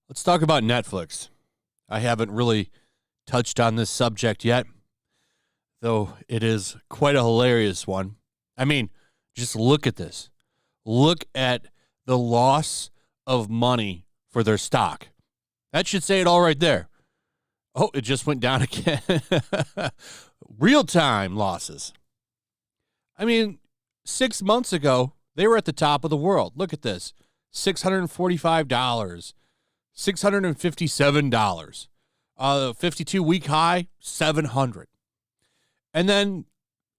Let's talk about Netflix. I haven't really touched on this subject yet, though it is quite a hilarious one. I mean, just look at this. Look at the loss of money for their stock. That should say it all right there. Oh, it just went down again. Real-time losses. I mean, 6 months ago, they were at the top of the world. Look at this. $645. $657. 52-week high, $700. And then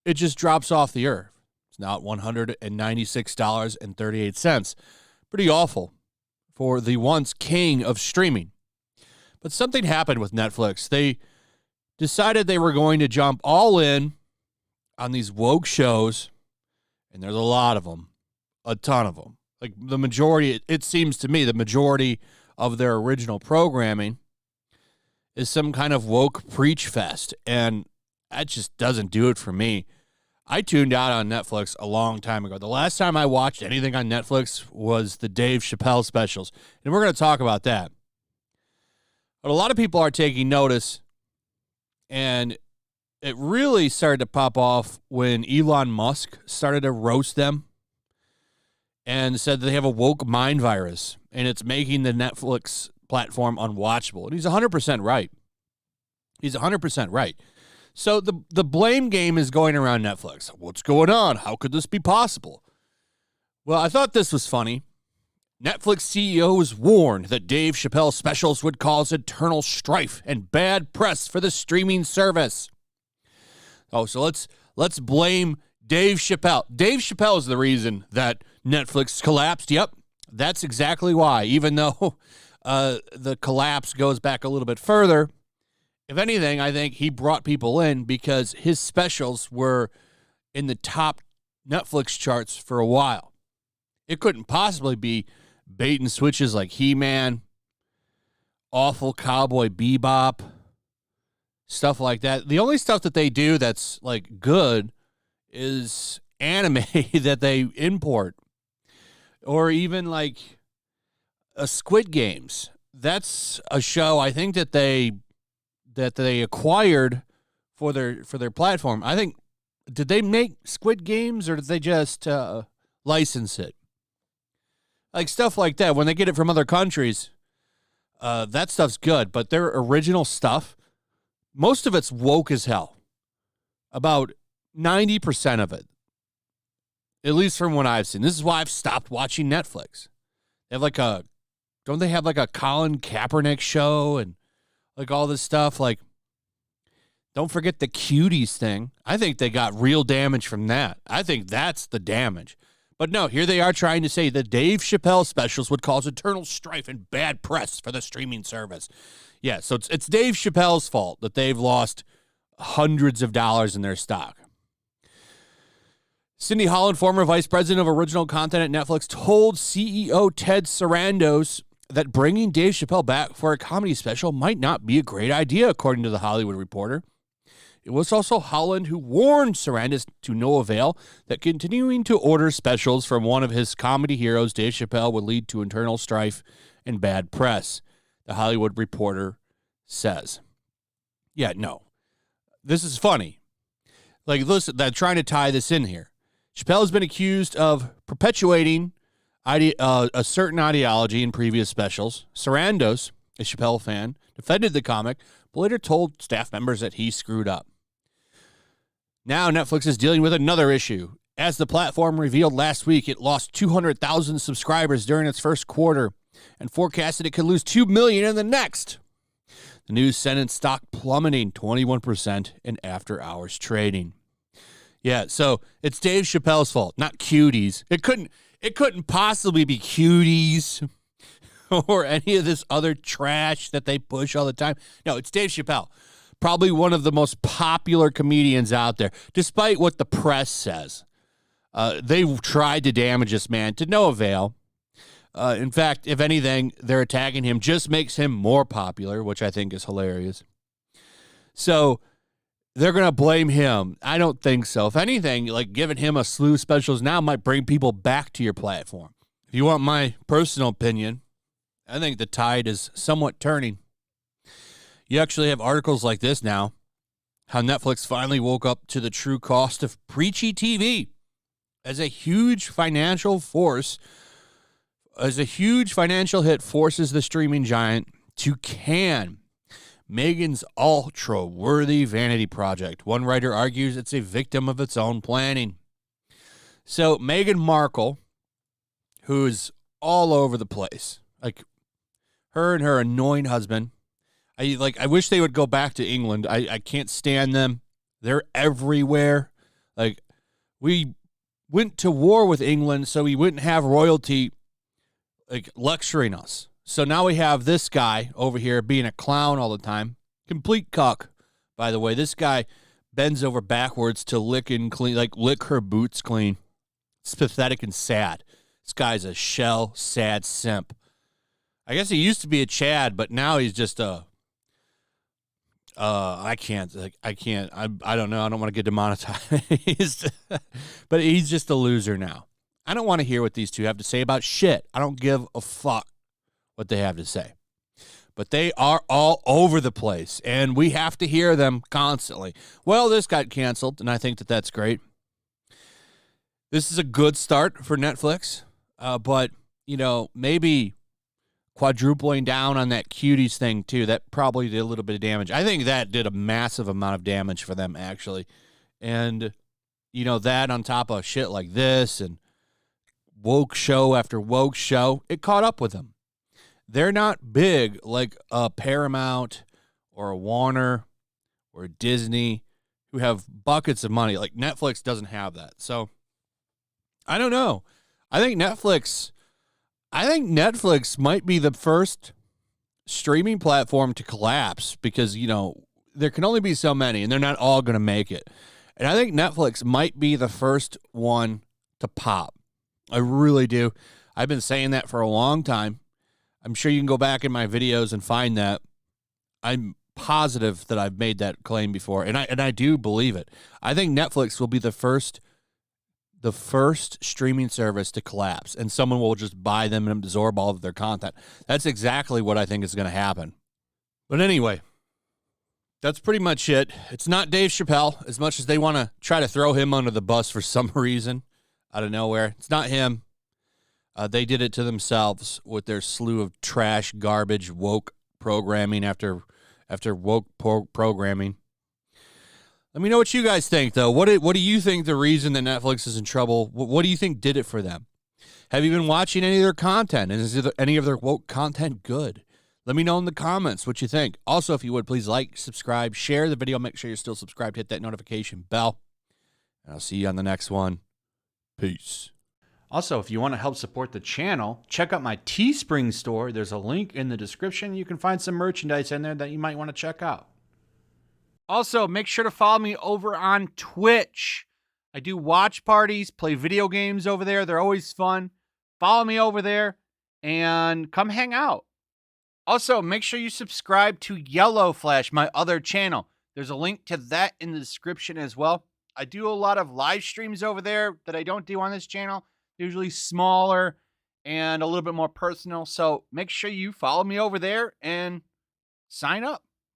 it just drops off the earth. It's now at $196.38. Pretty awful for the once king of streaming. But something happened with Netflix. They decided they were going to jump all in on these woke shows, and there's a lot of them, a ton of them. Like the majority, it seems to me, the majority of their original programming is some kind of woke preach fest, and that just doesn't do it for me. I tuned out on Netflix a long time ago. The last time I watched anything on Netflix was the Dave Chappelle specials, and we're going to talk about that. But a lot of people are taking notice, and it really started to pop off when Elon Musk started to roast them and said that they have a woke mind virus, and it's making the Netflix platform unwatchable. And he's 100% right. He's 100% right. So the blame game is going around Netflix. What's going on? How could this be possible? Well, I thought this was funny. Netflix CEOs warned that Dave Chappelle specials would cause eternal strife and bad press for the streaming service. Oh, so let's blame Dave Chappelle. Dave Chappelle is the reason that Netflix collapsed. Yep, that's exactly why. Even though the collapse goes back a little bit further, if anything, I think he brought people in because his specials were in the top Netflix charts for a while. It couldn't possibly be bait and switches like He-Man, Awful Cowboy Bebop, stuff like that. The only stuff that they do that's like good is anime that they import, or even like Squid Games. That's a show I think that they acquired for their platform. I think, did they make Squid Games or did they just license it? Like stuff like that. When they get it from other countries, that stuff's good. But their original stuff, most of it's woke as hell. About 90% of it, at least from what I've seen. This is why I've stopped watching Netflix. They have don't they have like a Colin Kaepernick show and like all this stuff? Like, don't forget the cuties thing. I think they got real damage from that. I think that's the damage. But no, here they are trying to say that Dave Chappelle specials would cause eternal strife and bad press for the streaming service. Yeah, so it's Dave Chappelle's fault that they've lost hundreds of dollars in their stock. Cindy Holland, former vice president of original content at Netflix, told CEO Ted Sarandos that bringing Dave Chappelle back for a comedy special might not be a great idea, according to The Hollywood Reporter. It was also Holland who warned Sarandos to no avail that continuing to order specials from one of his comedy heroes, Dave Chappelle, would lead to internal strife and bad press, The Hollywood Reporter says. Yeah, no. This is funny. Like, listen, they're trying to tie this in here. Chappelle has been accused of perpetuating a certain ideology in previous specials. Sarandos, a Chappelle fan, defended the comic, but later told staff members that he screwed up. Now Netflix is dealing with another issue. As the platform revealed last week, it lost 200,000 subscribers during its first quarter and forecasted it could lose 2 million in the next. The news sent its stock plummeting 21% in after-hours trading. Yeah, so it's Dave Chappelle's fault, not Cuties. It couldn't possibly be Cuties or any of this other trash that they push all the time. No, it's Dave Chappelle. Probably one of the most popular comedians out there, despite what the press says. They've tried to damage this man to no avail. In fact, if anything, they're attacking him just makes him more popular, which I think is hilarious. So they're going to blame him. I don't think so. If anything, like giving him a slew of specials now might bring people back to your platform. If you want my personal opinion, I think the tide is somewhat turning. You actually have articles like this now, how Netflix finally woke up to the true cost of preachy TV as a huge financial force, as a huge financial hit forces the streaming giant to can Meghan's ultra-worthy vanity project. One writer argues it's a victim of its own planning. So Meghan Markle, who's all over the place, like her and her annoying husband, I wish they would go back to England. I can't stand them. They're everywhere. Like, we went to war with England so we wouldn't have royalty like lecturing us. So now we have this guy over here being a clown all the time. Complete cuck, by the way. This guy bends over backwards to lick her boots clean. It's pathetic and sad. This guy's a shell, sad simp. I guess he used to be a Chad, but now he's just a I don't know. I don't want to get demonetized. But he's just a loser now. I don't want to hear what these two have to say about shit. I don't give a fuck what they have to say. But they are all over the place, and we have to hear them constantly. Well, this got canceled, and I think that that's great. This is a good start for Netflix, but, maybe quadrupling down on that cuties thing too. That probably did a little bit of damage. I think that did a massive amount of damage for them, actually. And, that on top of shit like this and woke show after woke show, it caught up with them. They're not big like a Paramount or a Warner or a Disney who have buckets of money. Like Netflix doesn't have that. So I don't know. I think Netflix might be the first streaming platform to collapse because, there can only be so many and they're not all going to make it. And I think Netflix might be the first one to pop. I really do. I've been saying that for a long time. I'm sure you can go back in my videos and find that. I'm positive that I've made that claim before, and I do believe it. I think Netflix will be the first streaming service to collapse, and someone will just buy them and absorb all of their content. That's exactly what I think is going to happen. But anyway, that's pretty much it. It's not Dave Chappelle, as much as they want to try to throw him under the bus for some reason out of nowhere. It's not him. They did it to themselves with their slew of trash, garbage, woke programming after woke programming. Let me know what you guys think, though. What do you think the reason that Netflix is in trouble? What do you think did it for them? Have you been watching any of their content? And is any of their woke content good? Let me know in the comments what you think. Also, if you would, please like, subscribe, share the video. Make sure you're still subscribed. Hit that notification bell. And I'll see you on the next one. Peace. Also, if you want to help support the channel, check out my Teespring store. There's a link in the description. You can find some merchandise in there that you might want to check out. Also, make sure to follow me over on Twitch. I do watch parties, play video games over there. They're always fun. Follow me over there and come hang out. Also, make sure you subscribe to YellowFlash, my other channel. There's a link to that in the description as well. I do a lot of live streams over there that I don't do on this channel. Usually smaller and a little bit more personal. So make sure you follow me over there and sign up.